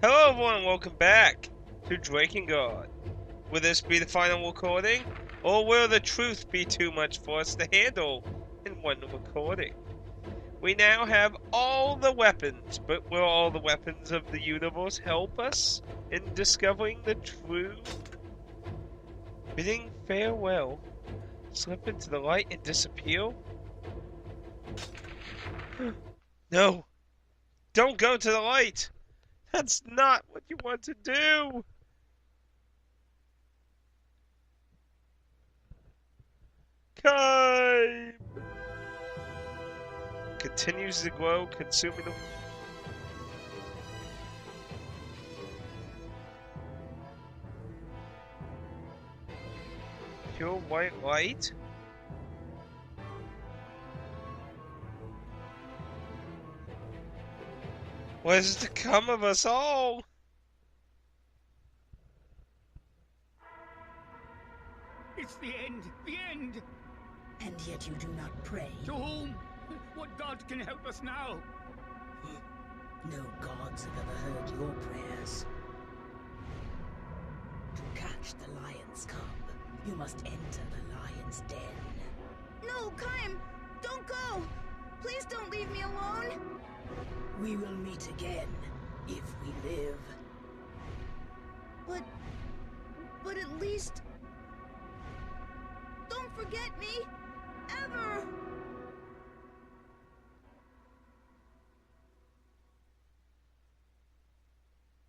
Hello everyone, welcome back to Drakengard. Will this be the final recording, or will the truth be too much for us to handle in one recording? We now have all the weapons, but will all the weapons of the universe help us in discovering the truth? Bidding farewell, slip into the light and disappear? No! Don't go to the light! That's not what you want to do! Time continues to grow, consuming the pure white light. What is to come of us all? It's the end! The end! And yet you do not pray. To whom? What god can help us now? No gods have ever heard your prayers. To catch the lion's cub, you must enter the lion's den. No, Kaim! Don't go! Please don't leave me alone! We will meet again, if we live. But at least... don't forget me! Ever!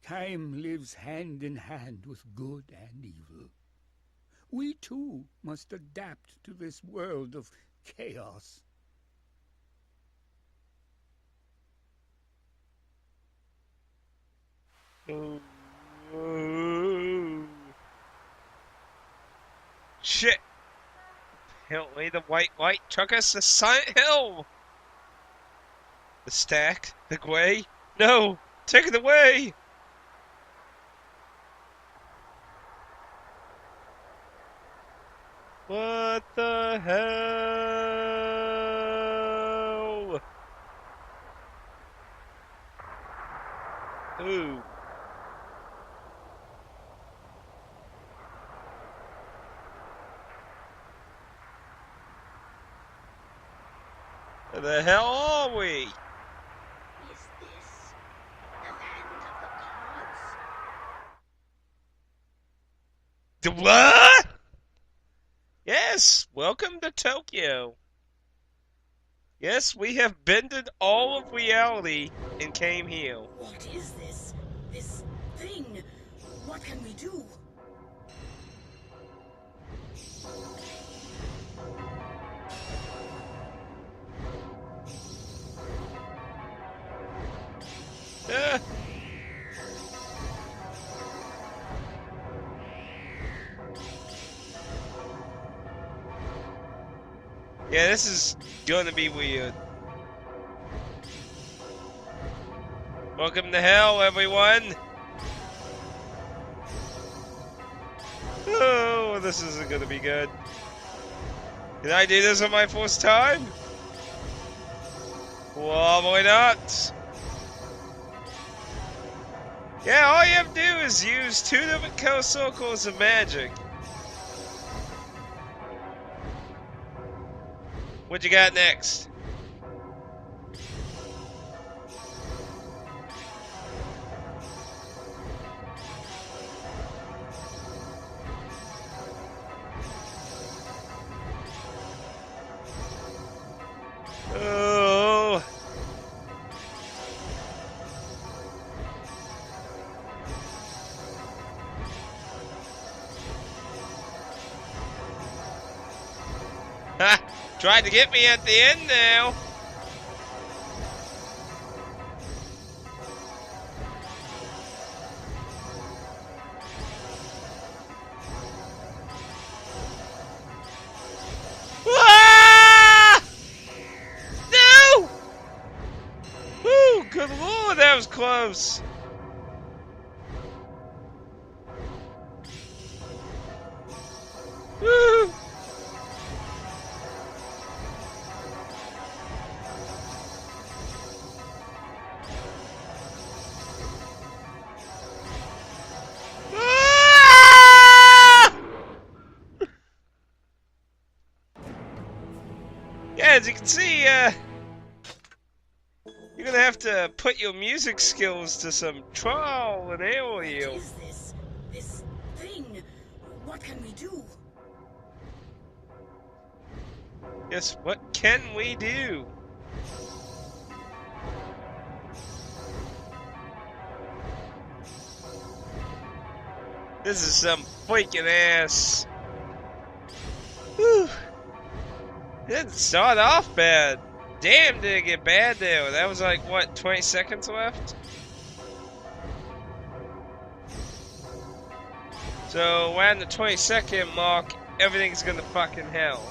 Time lives hand in hand with good and evil. We too must adapt to this world of chaos. Shit! Apparently the white light took us to Silent Hill! The stack? The gray? No! Take it away! What the hell? Ooh. Where the hell are we? Is this the land of the gods? The what? Yes, welcome to Tokyo. Yes, we have bended all of reality and came here. What is this? This thing? What can we do? Ah. Yeah, this is gonna be weird. Welcome to hell, everyone! Oh, this isn't gonna be good. Can I do this on my first time? Probably not. Yeah, all you have to do is use 2 different color circles of magic. What you got next? Oh. Ha! Tried to get me at the end now. Ah! No! Woo! Good lord, that was close. Woo! as you can see, you're gonna have to put your music skills to some trial and error here. What is this? This thing? What can we do? Yes, what can we do? This is some freaking ass. Whew. It didn't start off bad. Damn, did it get bad there. That was like, what, 20 seconds left? So, around the 20-second mark, everything's gonna fucking hell.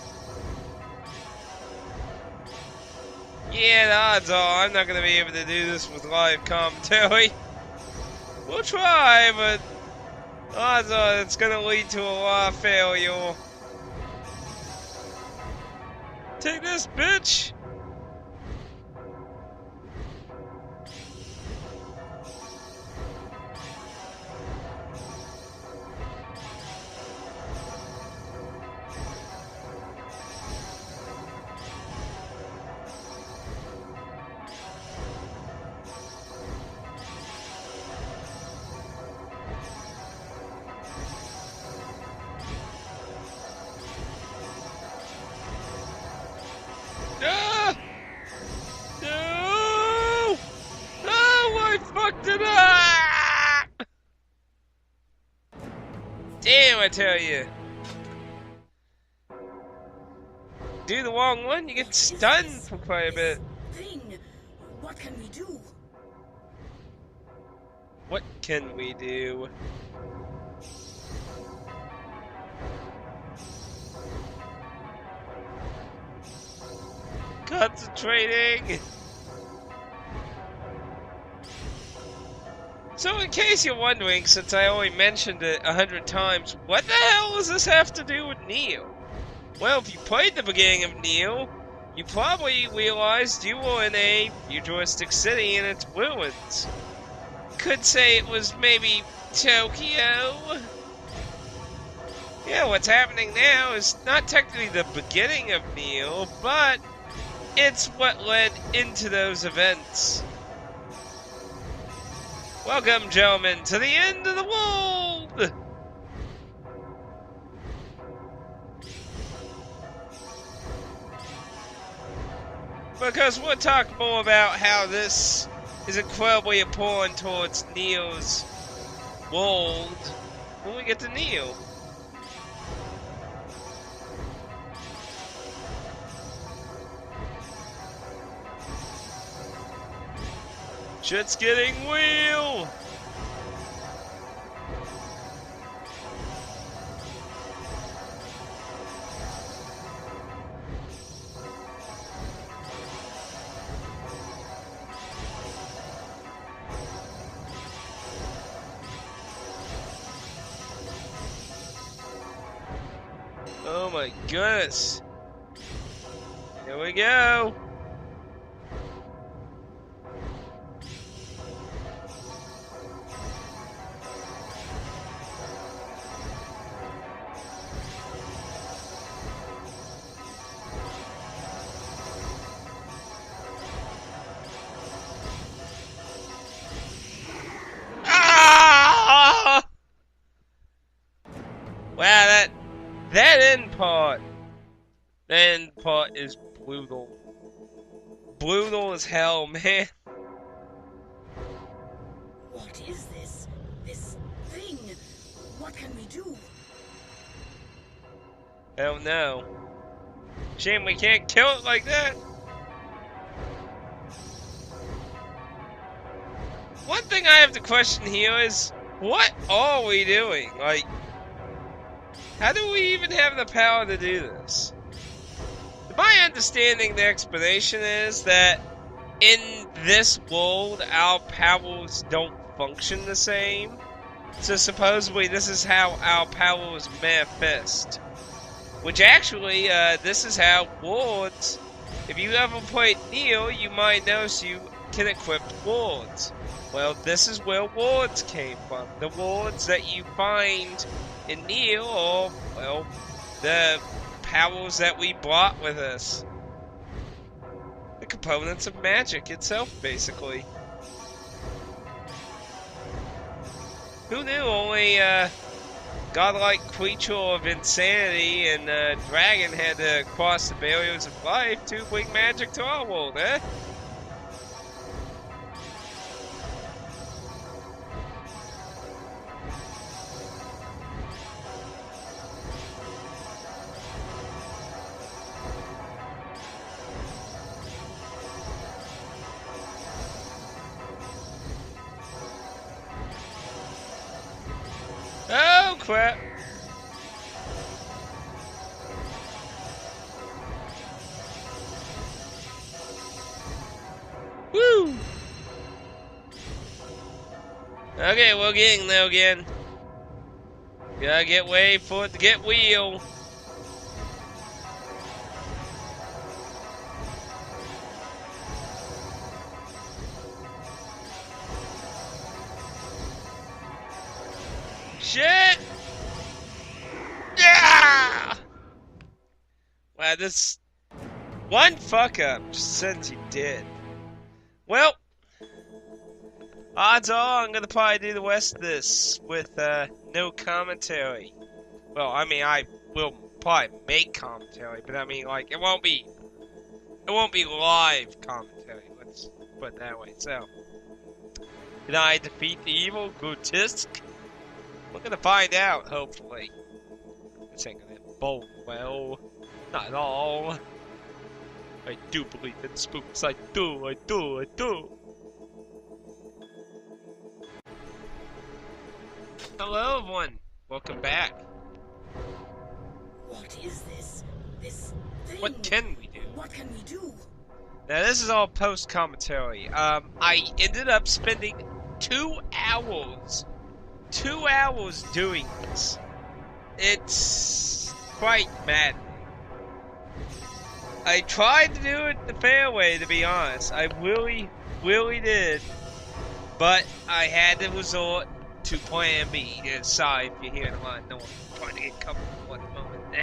Yeah, the odds are I'm not gonna be able to do this with live commentary. We'll try, but odds are it's gonna lead to a lot of failure. Take this, bitch! No! No! No! I fucked it up! Damn, I tell you. Do the wrong one, you get stunned for quite a bit. Thing? What can we do? What can we do? Concentrating! So in case you're wondering, since I only mentioned it 100 times, what the hell does this have to do with Neo? Well, if you played the beginning of Neo, you probably realized you were in a futuristic city in its ruins. Could say it was maybe Tokyo. Yeah, what's happening now is not technically the beginning of Neo, but it's what led into those events. Welcome, gentlemen, to the end of the world! Because we'll talk more about how this is incredibly important towards Neo's world when we get to Neo. Shit's getting real! Oh my goodness. Here we go. Ah! Wow, that end part is brutal. Brutal as hell, man. What is this? This thing? What can we do? I don't know. Shame we can't kill it like that. One thing I have to question here is, what are we doing? Like, how do we even have the power to do this? My understanding, the explanation is that in this world, our powers don't function the same. So supposedly this is how our powers manifest. Which actually, this is how wards, if you ever played Neo, you might notice you can equip wards. Well, this is where wards came from. The wards that you find in Neo are, well, the powers that we brought with us. components of magic itself, basically. Who knew only godlike creature of insanity and dragon had to cross the barriers of life to bring magic to our world, eh? Oh crap! Woo! Okay, we're getting there again. Gotta get way for it to get wheel. Shit! Yeah! Wow, this one fuck up just sends you dead. Well, odds are I'm gonna probably do the rest of this with no commentary. Well, I mean, I will probably make commentary, but I mean, like, it won't be live commentary. Let's put it that way. So, can I defeat the evil Grotesque? We're gonna find out, hopefully. This ain't gonna bode well. Not at all. I do believe in spooks. I do. Hello, everyone. Welcome back. What is this? This thing? What can we do? What can we do? Now, this is all post-commentary. I ended up spending 2 hours doing this. It's quite mad. I tried to do it the fair way, to be honest. I really did. But I had to resort to plan B. Sorry if you're hearing a lot of noise. I'm trying to get comfortable at the moment.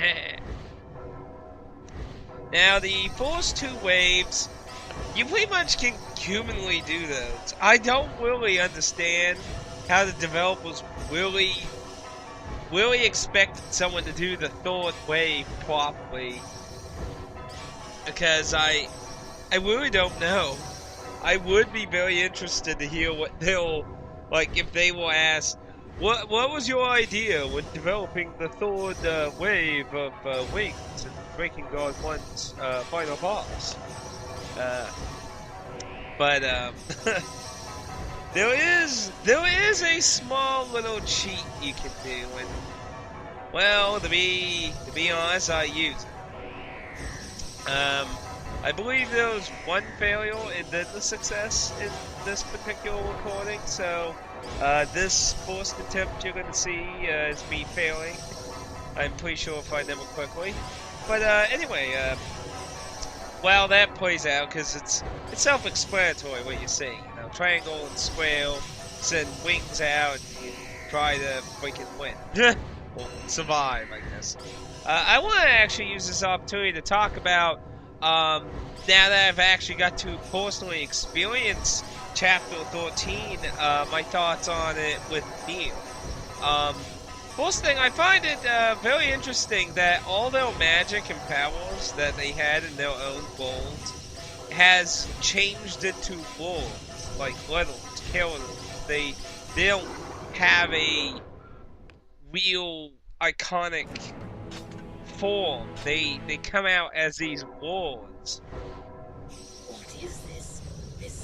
Now, the first 2 waves, you pretty much can humanly do those. I don't really understand how the developers really expected someone to do the 3rd wave properly, because I really don't know. I would be very interested to hear what they'll, like, if they will ask, what was your idea when developing the 3rd wave of wings in Drakengard 1's final boss? There is a small little cheat you can do, and well, to be honest, I use it. I believe there was 1 failure and then the success in this particular recording, so this first attempt you're gonna see is me failing. I'm pretty sure if I remember quickly. But anyway, well, that plays out because it's self-explanatory what you see. You know, triangle and square, send wings out, and you try to freaking win. Or survive, I guess. I want to actually use this opportunity to talk about, now that I've actually got to personally experience Chapter 13, my thoughts on it with Neil. First thing, I find it very interesting that all their magic and powers that they had in their own worlds has changed into worlds, like little killers. They don't have a real iconic form. They come out as these worlds. What is this?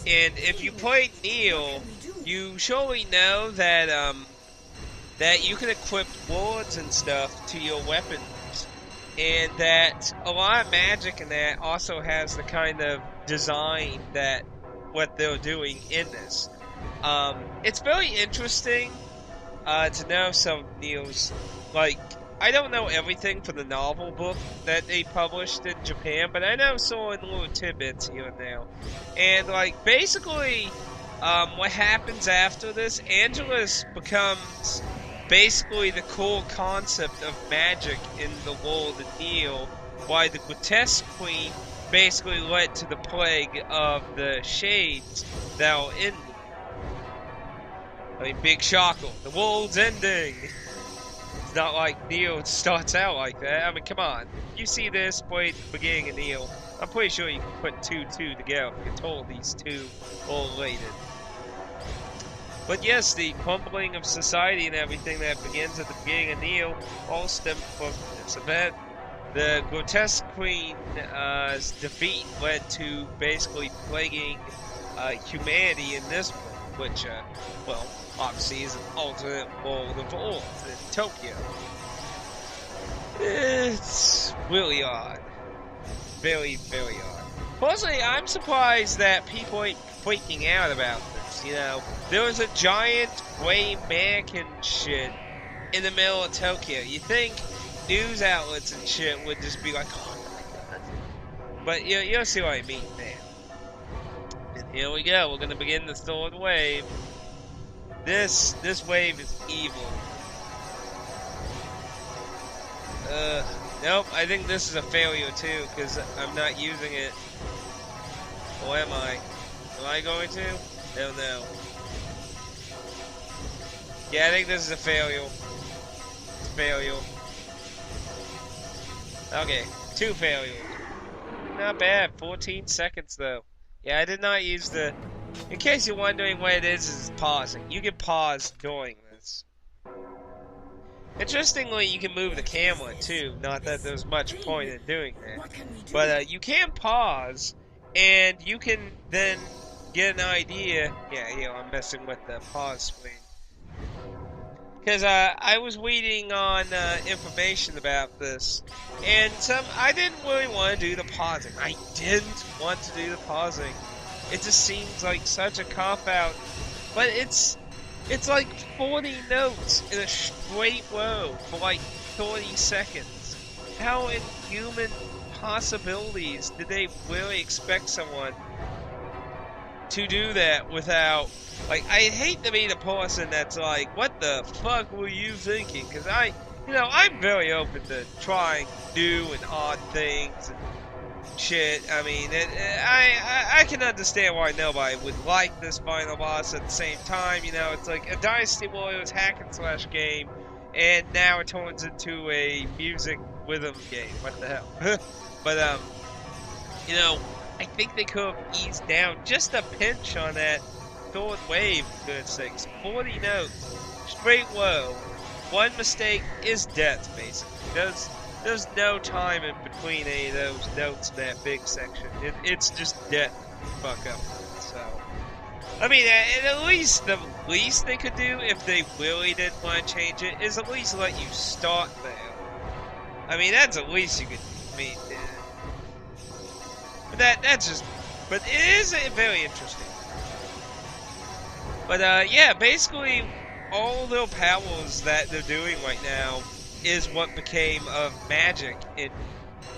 And if you play Neil, you surely know that that you can equip wards and stuff to your weapons, and that a lot of magic in that also has the kind of design that what they're doing in this. It's very interesting to know some Neil's, like, I don't know everything from the novel book that they published in Japan, but I know some little tidbits here and there. And, like, basically, what happens after this, Angelus becomes basically the core concept of magic in the world of Neil, while the Grotesque Queen basically led to the plague of the shades that will end. I mean, big shocker. The world's ending. It's not like Neo starts out like that. I mean, come on. You see this played at the beginning of Neo. I'm pretty sure you can put 2 together if you told these two all related. But yes, the crumbling of society and everything that begins at the beginning of Neo all stem from this event. The grotesque queen's defeat led to basically plaguing humanity in this world, which, well, obviously is an alternate world of Earth in Tokyo. It's really odd. Very, very odd. Personally, I'm surprised that people ain't freaking out about this, you know. There was a giant gray mannequin shit in the middle of Tokyo. You think news outlets and shit would just be like, oh my god. But you'll see what I mean now. And here we go. We're gonna begin the third wave. This wave is evil. Nope, I think this is a failure too, because I'm not using it. Or am I? Am I going to? Hell no. Yeah, I think this is a failure. It's a failure. Okay, 2 failures. Not bad, 14 seconds though. Yeah, I did not use the... In case you're wondering what it is pausing. You can pause during this. Interestingly, you can move the camera too. Not that there's much point in doing that. But you can pause, and you can then get an idea. Yeah, I'm messing with the pause screen. Because I was reading on information about this, and I didn't really want to do the pausing. I didn't want to do the pausing. It just seems like such a cop-out. But it's like 40 notes in a straight row for like 30 seconds. How inhuman possibilities did they really expect someone to do that without... Like, I hate to be the person that's like, what the fuck were you thinking? Because I'm very open to trying new and odd things and shit. I mean, I can understand why nobody would like this final boss at the same time. You know, it's like a Dynasty Warriors hack and slash game, and now it turns into a music rhythm game. What the hell? But, I think they could have eased down just a pinch on that third wave, for goodness sakes. 40 notes, straight low. One mistake is death, basically. There's no time in between any of those notes in that big section. It's just death. Fuck up. So, I mean, at least the least they could do, if they really didn't want to change it, is at least let you start there. I mean, that's at least you could. I mean, but that's just. But it is very interesting. But yeah, basically, all the powers that they're doing right now is what became of magic.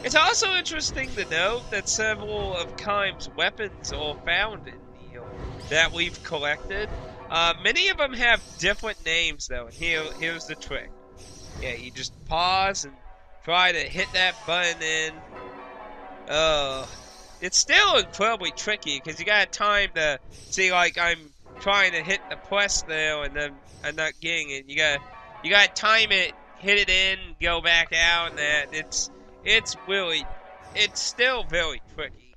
It's also interesting to note that several of Kaim's weapons are found in Neo that we've collected. Many of them have different names, though, and here's the trick. Yeah, you just pause and try to hit that button in. It's still incredibly tricky, because you got time to see, like, I'm trying to hit the press there, and then I'm not getting it. You gotta time it, hit it in, go back out, and that. It's still very tricky.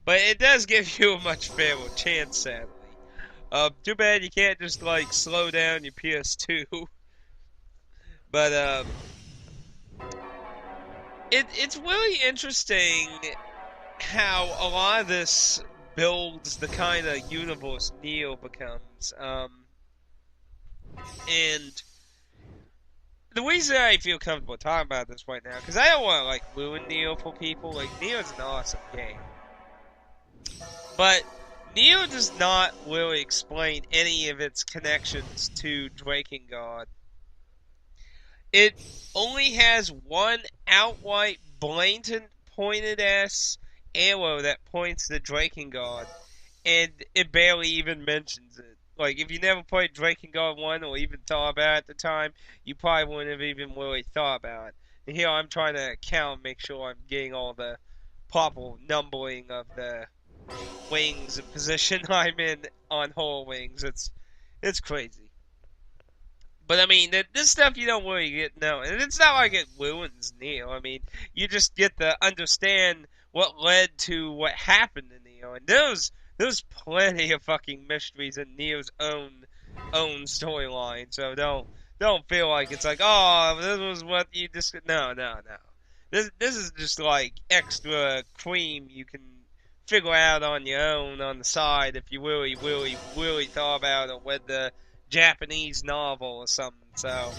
But it does give you a much fairer chance, sadly. Too bad you can't just, like, slow down your PS2. But, it's really interesting how a lot of this builds the kind of universe Neo becomes. And the reason I feel comfortable talking about this right now, because I don't want to, like, ruin Neo for people. Like, Neo's an awesome game. But Neo does not really explain any of its connections to Drakengard. It only has one outright, blatant, pointed-ass arrow that points to Drakengard, and it barely even mentions it. Like, if you never played Drakengard 1 or even thought about it at the time, you probably wouldn't have even really thought about it. And here I'm trying to count and make sure I'm getting all the proper numbering of the wings and position I'm in on whole wings. It's crazy. But I mean, this stuff you don't really get known, and it's not like it ruins Neo. I mean, you just get to understand what led to what happened to Neo, and there's plenty of fucking mysteries in Neo's own storyline. So don't feel like it's like, oh, this was what you just no. This is just like extra cream you can figure out on your own on the side if you really thought about it with the Japanese novel or something. So,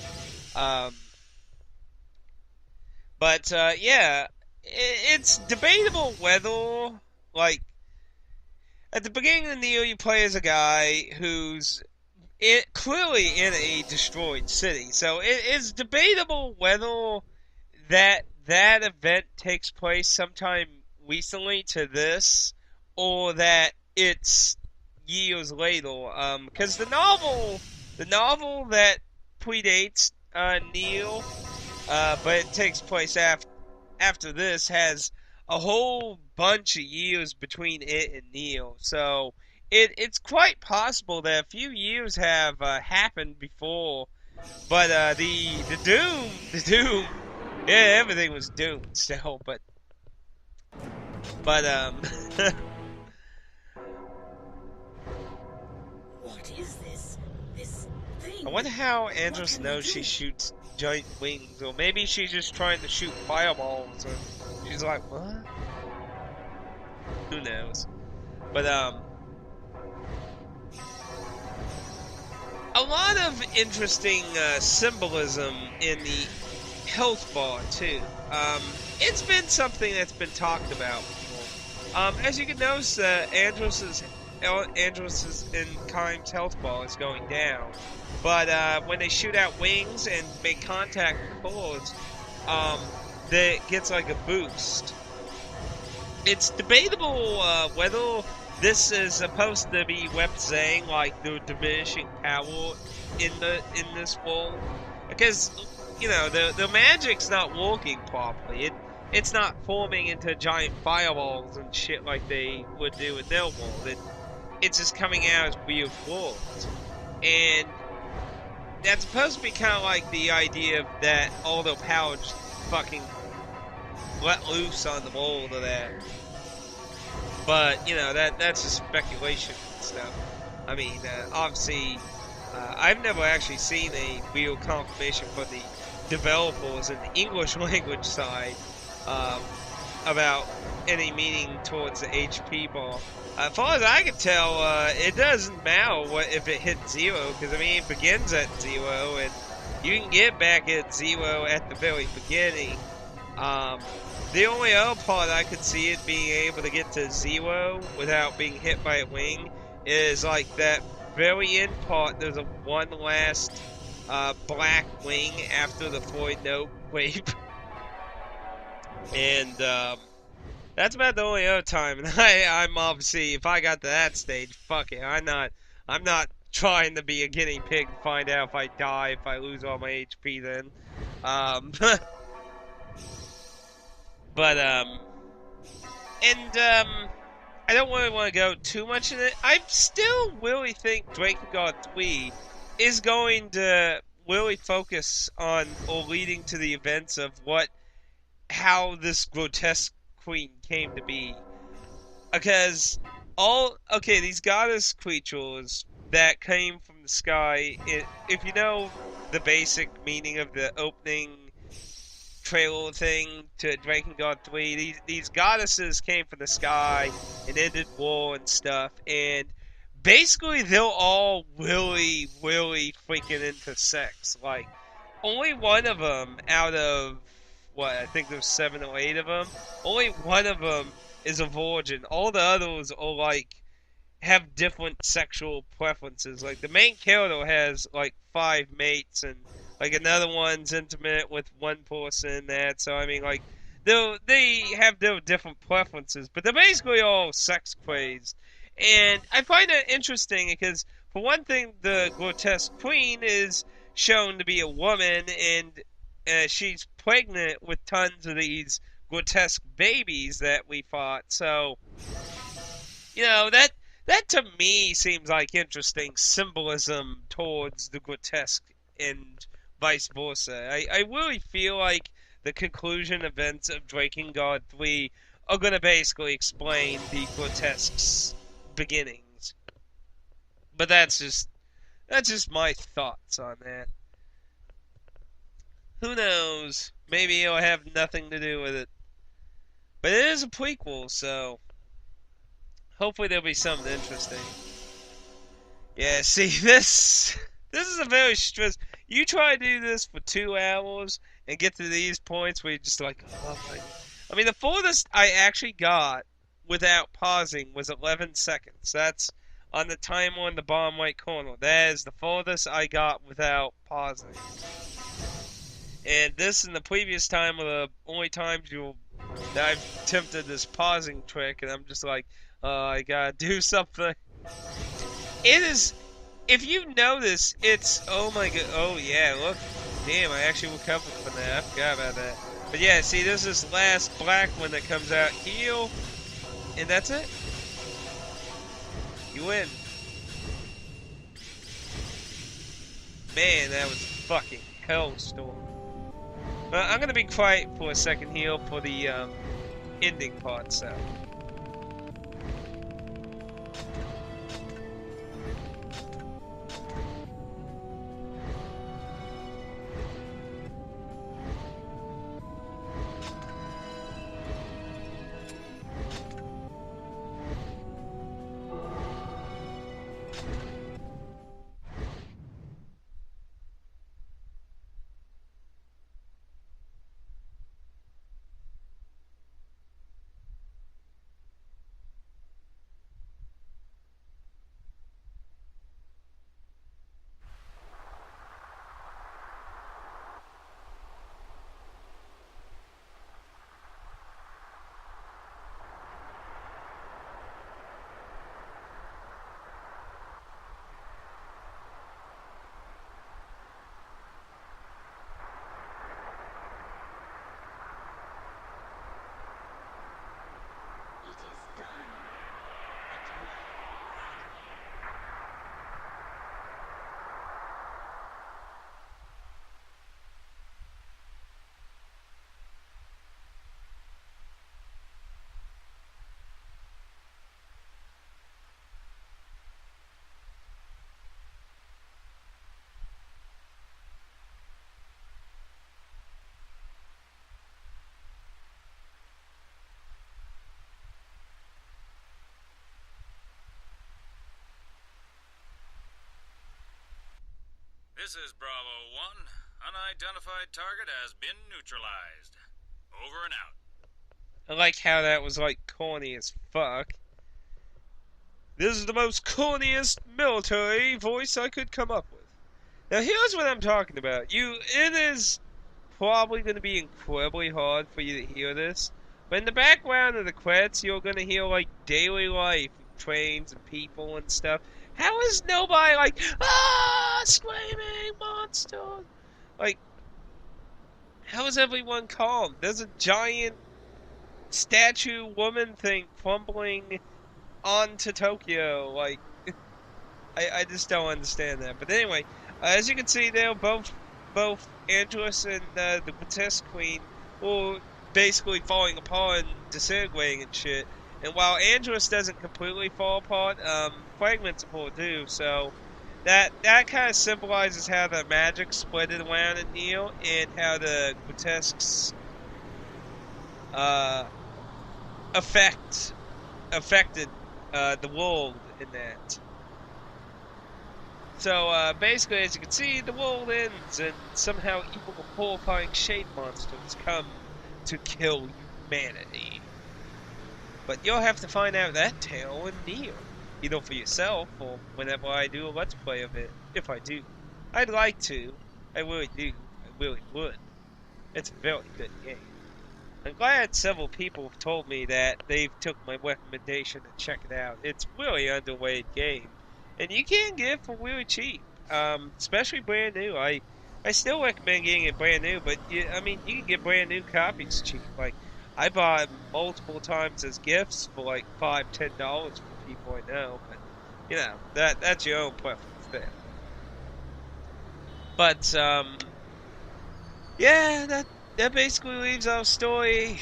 yeah, it's debatable whether, like, at the beginning of Neo, you play as a guy who's clearly in a destroyed city. So it is debatable whether that event takes place sometime recently to this, or that it's years later. Because the novel that predates Neo, but it takes place after this, has a whole bunch of years between it and Neo. So it's quite possible that a few years have happened before. But the doom, yeah, everything was doomed still. But What is this? This thing? I wonder how Andros knows she shoots giant wings, or maybe she's just trying to shoot fireballs, or she's like, what? Who knows? But a lot of interesting symbolism in the health bar too. It's been something that's been talked about before. As you can notice, Andros's and Keim's health bar is going down, but when they shoot out wings and make contact with cores, it gets like a boost. It's debatable whether this is supposed to be representing like the diminishing power in this world, because you know the magic's not working properly. It's not forming into giant fireballs and shit like they would do in their world. It's just coming out as weird worlds, and that's supposed to be kind of like the idea of that all their power just fucking let loose on the world of that. But you know that's just speculation and stuff. I mean, obviously, I've never actually seen a real confirmation for the developers in the English language side about any meaning towards the HP bar. As far as I can tell, it doesn't matter if it hits 0, because I mean it begins at 0, and you can get back at 0 at the very beginning. The only other part I could see it being able to get to 0 without being hit by a wing is like that very end part. There's one last black wing after the Floyd note wave, and that's about the only other time. And I'm obviously, if I got to that stage, fuck it. I'm not trying to be a guinea pig to find out if I die, if I lose all my HP then. But I don't really want to go too much in it. I still really think Drakengard 3 is going to really focus on, or leading to the events of how this grotesque queen came to be. Because these goddess creatures that came from the sky, if you know the basic meaning of the opening trailer thing to Drakengard 3, these goddesses came from the sky and ended war and stuff, and basically they're all really, really freaking into sex. Like, only one of them out of, I think there's 7 or 8 of them, only one of them is a virgin. All the others are like, have different sexual preferences. Like, the main character has like 5 mates, and like another one's intimate with one person. So I mean, like, they have their different preferences, but they're basically all sex crazed. And I find it interesting because, for one thing, the grotesque queen is shown to be a woman, and she's pregnant with tons of these grotesque babies that we fought. So, you know, that to me seems like interesting symbolism towards the grotesque and vice versa. I really feel like the conclusion events of Drakengard 3 are going to basically explain the grotesque's beginnings. But that's just my thoughts on that. Who knows? Maybe it'll have nothing to do with it. But it is a prequel, so hopefully there'll be something interesting. Yeah, see, this is a very stress. You try to do this for 2 hours and get to these points where you're just like, oh my. I mean, the furthest I actually got without pausing was 11 seconds. That's on the timer in the bottom right corner. That is the furthest I got without pausing. And this and the previous time are the only times I've attempted this pausing trick, and I'm just like, I gotta do something. It is, if you notice, it's, oh my god, oh yeah, look, damn, I actually recovered from that, I forgot about that. But yeah, see, there's this last black one that comes out, heal, and that's it. You win. Man, that was fucking hellstorm. I'm gonna be quiet for a second here for the ending part, so. This is Bravo 1. Unidentified target has been neutralized. Over and out. I like how that was like corny as fuck. This is the most corniest military voice I could come up with. Now here's what I'm talking about. It is probably going to be incredibly hard for you to hear this. But in the background of the credits, you're going to hear like daily life, trains and people and stuff. How is nobody like, screaming monsters? Like, how is everyone calm? There's a giant statue woman thing crumbling onto Tokyo. Like, I just don't understand that. But anyway, as you can see, they're both Andros and the Grotesque Queen were basically falling apart and disintegrating and shit. And while Andros doesn't completely fall apart, fragments of her do. So that kind of symbolizes how the magic split it around in Neo and how the Grotesques affected the world in that. So basically, as you can see, the world ends, and somehow evil, horrifying shade monsters come to kill humanity. But you'll have to find out that tale in Neo, either for yourself or whenever I do a Let's Play of it, if I do. I'd like to. I really do. I really would. It's a very good game. I'm glad several people have told me that they took my recommendation to check it out. It's really underrated game. And you can get it for really cheap. Especially brand new. I still recommend getting it brand new, but you can get brand new copies cheap. Like, I bought them multiple times as gifts for like $5, $10 for people I know, but you know, that's your own preference there. But yeah, that basically leaves our story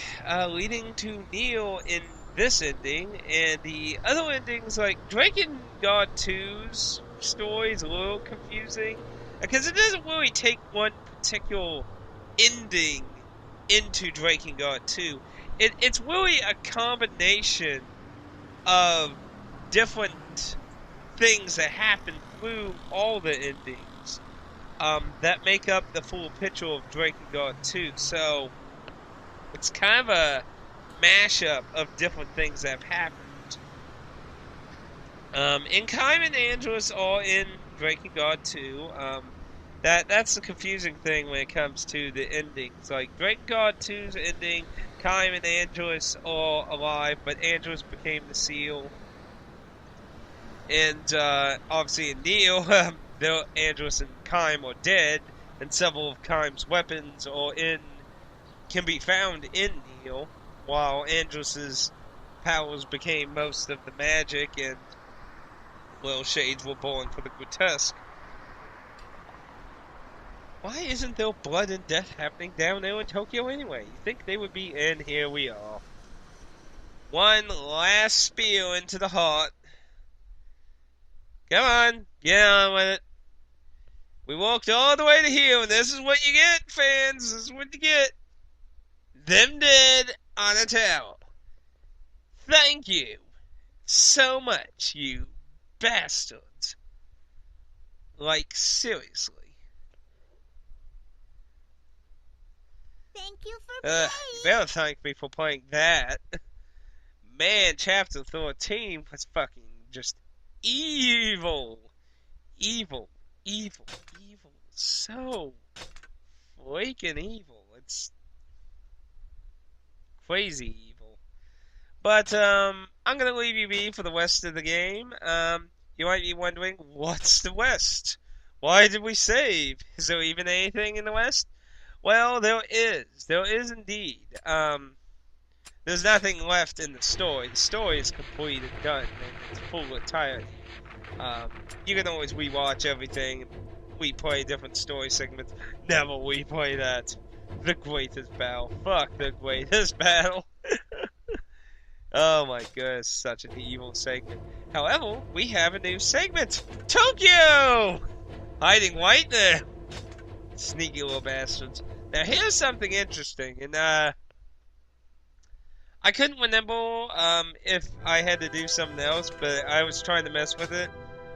leading to Neil in this ending, and the other endings, like Drakengard 2's story, is a little confusing because it doesn't really take one particular ending into Drakengard 2. It's really a combination of different things that happen through all the endings that make up the full picture of Drakengard 2. So it's kind of a mashup of different things that have happened. And Kaim and Angelus are in Drakengard 2. That's the confusing thing when it comes to the endings. Like Drakengard 2's ending, Kaim and Angelus are alive, but Angelus became the seal. And obviously in Neil, Angelus and Kaim are dead, and several of Kaim's weapons can be found in Neil, while Angelus's powers became most of the magic, and little shades were born for the grotesque. Why isn't there blood and death happening down there in Tokyo anyway? You think they would be in? Here we are. One last spear into the heart. Come on, get on with it. We walked all the way to here, and this is what you get, fans. This is what you get. Them dead on a towel. Thank you so much, you bastards. Like, seriously. Thank you for playing. You better thank me for playing that. Man, Chapter 13 was fucking just evil. Evil. Evil. Evil. So freaking evil. It's crazy evil. But, I'm gonna leave you be for the rest of the game. You might be wondering, what's the West? Why did we save? Is there even anything in the West? Well, there is. There is indeed. There's nothing left in the story. The story is complete and done, and it's full entirety. You can always rewatch everything, replay different story segments. Never replay that. The greatest battle. Fuck the greatest battle. Oh my goodness, such an evil segment. However, we have a new segment. Tokyo! Hiding right there. Sneaky little bastards. Now here's something interesting, and I couldn't remember if I had to do something else, but I was trying to mess with it.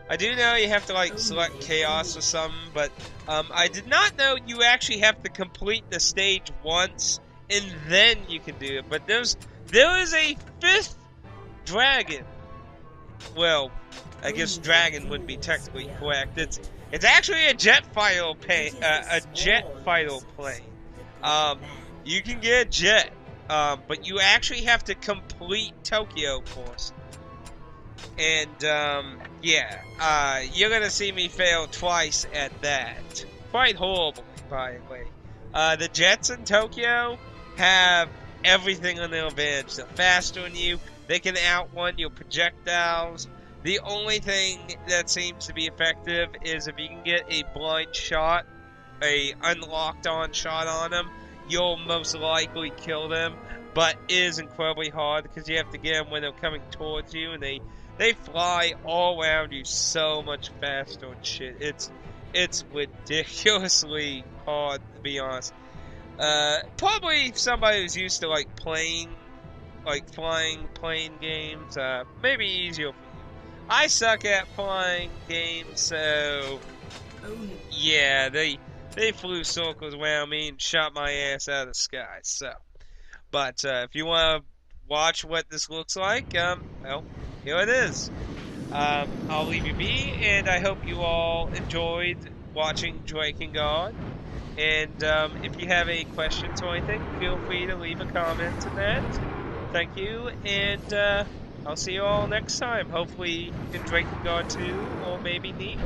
I do know you have to like select chaos or something, but I did not know you actually have to complete the stage once and then you can do it. But there is a fifth dragon. Well, I guess dragon wouldn't be technically correct. It's actually a jet fighter plane. You can get a jet, but you actually have to complete Tokyo first. And yeah, you're gonna see me fail twice at that. Quite horribly, by the way. The jets in Tokyo have everything on their advantage. They're faster than you. They can outrun your projectiles. The only thing that seems to be effective is if you can get a blind shot, a unlocked on shot on them, you'll most likely kill them. But it is incredibly hard because you have to get them when they're coming towards you, and they fly all around you so much faster and shit. It's ridiculously hard, to be honest. Probably somebody who's used to like playing, like flying plane games, maybe easier for you. I suck at flying games, so yeah, they flew circles around me and shot my ass out of the sky. So, but if you want to watch what this looks like, well, here it is. I'll leave you be, and I hope you all enjoyed watching Drakengard. And if you have any questions or anything, feel free to leave a comment in that. Thank you, and I'll see you all next time. Hopefully in Drakengard 2, or maybe Neil.